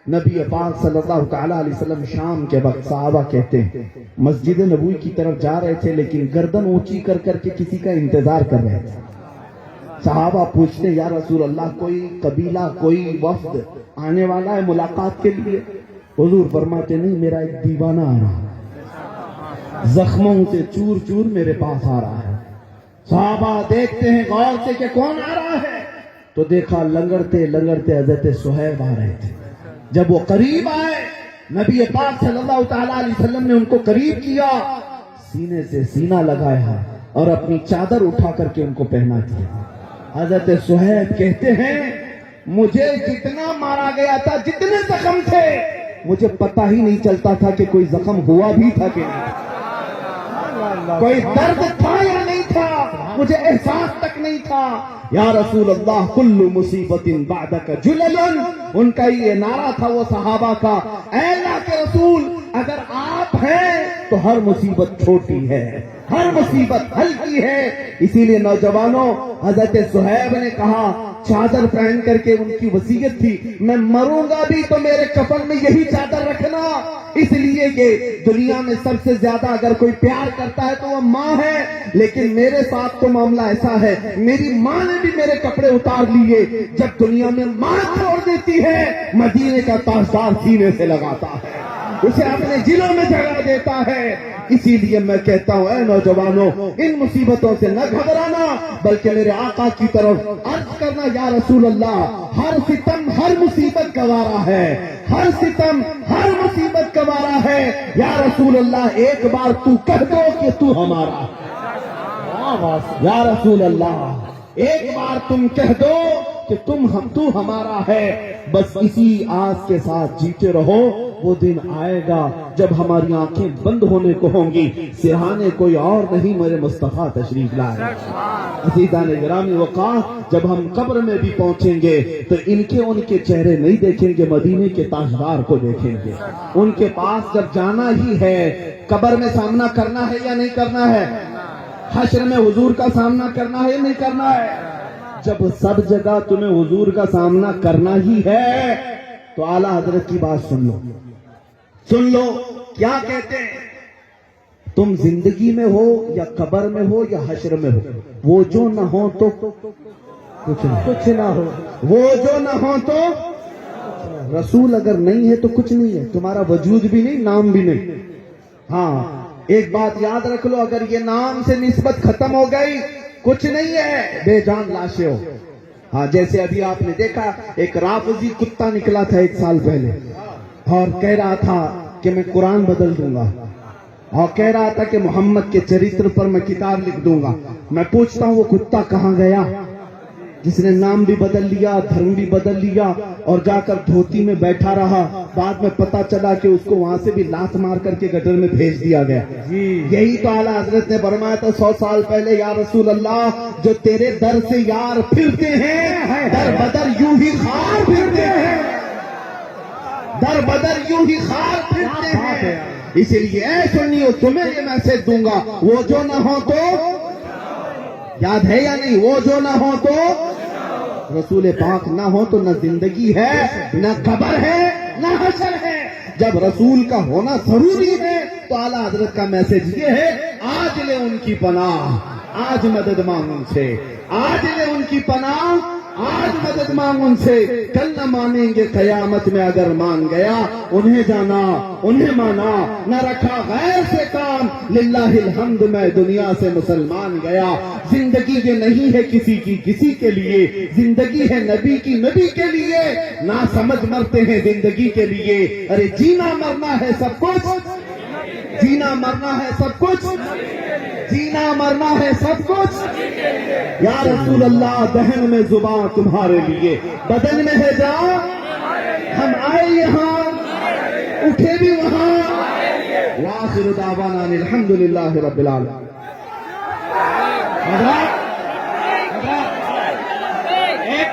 نبی پاک صلی اللہ تعالی علیہ وسلم شام کے وقت صحابہ کہتے ہیں مسجد نبوی کی طرف جا رہے تھے لیکن گردن اونچی کر کر کے کسی کا انتظار کر رہے تھے۔ صحابہ پوچھتے یا رسول اللہ کوئی قبیلہ کوئی وفد آنے والا ہے ملاقات کے لیے؟ حضور فرماتے نہیں میرا ایک دیوانہ آ رہا ہے، زخموں سے چور چور میرے پاس آ رہا ہے۔ صحابہ دیکھتے ہیں غور سے کہ کون آ رہا ہے، تو دیکھا لنگڑتے لنگڑتے حضرت صہیب آ رہے تھے۔ جب وہ قریب آئے نبی پاک صلی اللہ تعالی علیہ وسلم نے ان کو قریب کیا، سینے سے سینہ لگایا اور اپنی چادر اٹھا کر کے ان کو پہنا دیا۔ حضرت صہیب کہتے ہیں مجھے جتنا مارا گیا تھا، جتنے زخم تھے، مجھے پتہ ہی نہیں چلتا تھا کہ کوئی زخم ہوا بھی تھا کہ نہیں، کوئی درد تھا یا نہیں تھا، مجھے احساس تک نہیں تھا۔ یا رسول اللہ کل مصیبت بعدک جلل، ان کا یہ نعرہ تھا وہ صحابہ کا، اے اللہ کے رسول اگر آپ ہیں تو ہر مصیبت چھوٹی ہے، ہر مصیبت ہلکی ہے۔ اسی لیے نوجوانوں حضرت صہیب نے کہا چادر پہن کر کے ان کی وصیت تھی میں مروں گا بھی تو میرے کفن میں یہی چادر رکھنا، اس لیے کہ دنیا میں سب سے زیادہ اگر کوئی پیار کرتا ہے تو وہ ماں ہے، لیکن میرے ساتھ تو معاملہ ایسا ہے میری ماں نے بھی میرے کپڑے اتار لیے، جب دنیا میں ماں چھوڑ دیتی ہے مدینے کا تاجدار سینے سے لگاتا ہے، اسے اپنے دلوں میں جگہ دیتا ہے۔ اسی لیے میں کہتا ہوں اے نوجوانوں ان مصیبتوں سے نہ گھبرانا بلکہ میرے آقا کی طرف عرض کرنا یا رسول اللہ ہر ستم ہر مصیبت گوارا ہے، ہر ستم ہر مصیبت گوارا ہے، یا رسول اللہ ایک بار تو کہہ دو کہ تو ہمارا، یا رسول اللہ ایک بار تم کہہ دو کہ تو ہمارا ہے، بس اسی آس کے ساتھ جیتے رہو، وہ دن آئے گا جب ہماری آنکھیں بند ہونے کو ہوں گی، سرہانے کوئی اور نہیں میرے مصطفیٰ تشریف لائے۔ عزیزان گرامی وقار جب ہم قبر میں بھی پہنچیں گے تو ان کے چہرے نہیں دیکھیں گے، مدینے کے تاجدار کو دیکھیں گے۔ ان کے پاس جب جانا ہی ہے قبر میں سامنا کرنا ہے یا نہیں کرنا ہے، حشر میں حضور کا سامنا کرنا ہے یا نہیں کرنا ہے، جب سب جگہ تمہیں حضور کا سامنا کرنا ہی ہے تو اعلیٰ حضرت کی بات سن لو کیا کہتے ہیں، تم زندگی میں ہو یا قبر میں ہو یا حشر میں ہو، وہ جو نہ ہو تو کچھ نہ ہو، وہ جو نہ ہو تو رسول اگر نہیں ہے تو کچھ نہیں ہے، تمہارا وجود بھی نہیں نام بھی نہیں۔ ہاں ایک بات یاد رکھ لو، اگر یہ نام سے نسبت ختم ہو گئی کچھ نہیں ہے، بے جان لاشیں ہو. ہاں جیسے ابھی آپ نے دیکھا ایک رافضی کتا نکلا تھا 1 سال پہلے اور کہہ رہا تھا کہ میں قرآن بدل دوں گا اور کہہ رہا تھا کہ محمد کے چریتر پر میں کتاب لکھ دوں گا. میں پوچھتا ہوں وہ کتا کہاں گیا جس نے نام بھی بدل لیا، دھرم بھی بدل لیا اور جا کر دھوتی میں بیٹھا رہا؟ بعد میں پتا چلا کہ اس کو وہاں سے بھی لات مار کر کے گٹر میں بھیج دیا گیا. یہی تو اعلیٰ حضرت نے فرمایا تھا 100 سال پہلے، یا رسول اللہ جو تیرے در سے یار پھرتے ہیں در بدر یوں ہی خار پھرتے ہیں، در بدر یوں ہی خار پھرتے ہیں. اسی لیے اے سنیو تمہیں یہ میسج دوں گا، وہ جو نہ ہو تو یاد ہے یا نہیں، وہ جو نہ ہو تو رسول پاک نہ ہو تو نہ زندگی ہے، نہ قبر ہے، نہ حشر ہے. جب رسول کا ہونا ضروری ہے تو اعلیٰ حضرت کا میسج یہ ہے، آج لے ان کی پناہ، آج مدد مانگ ان سے، آج لے ان کی پناہ، آج مدد مانگ ان سے. کل نہ مانیں گے قیامت میں اگر مان گیا، انہیں جانا انہیں مانا، نہ رکھا غیر سے کام، للہ الحمد میں دنیا سے مسلمان گیا. زندگی یہ نہیں ہے کسی کی کسی کے لیے، زندگی ہے نبی کی نبی کے لیے. نہ سمجھ مرتے ہیں زندگی کے لیے، ارے جینا مرنا ہے سب کچھ، جینا مرنا ہے سب کچھ، جینا مرنا ہے سب کچھ. یا رسول اللہ دہن میں زباں تمہارے لیے، بدن میں ہے جان. ہم آئے یہاں اٹھے بھی وہاں. وآخر دعوانا الحمدللہ رب العالمین.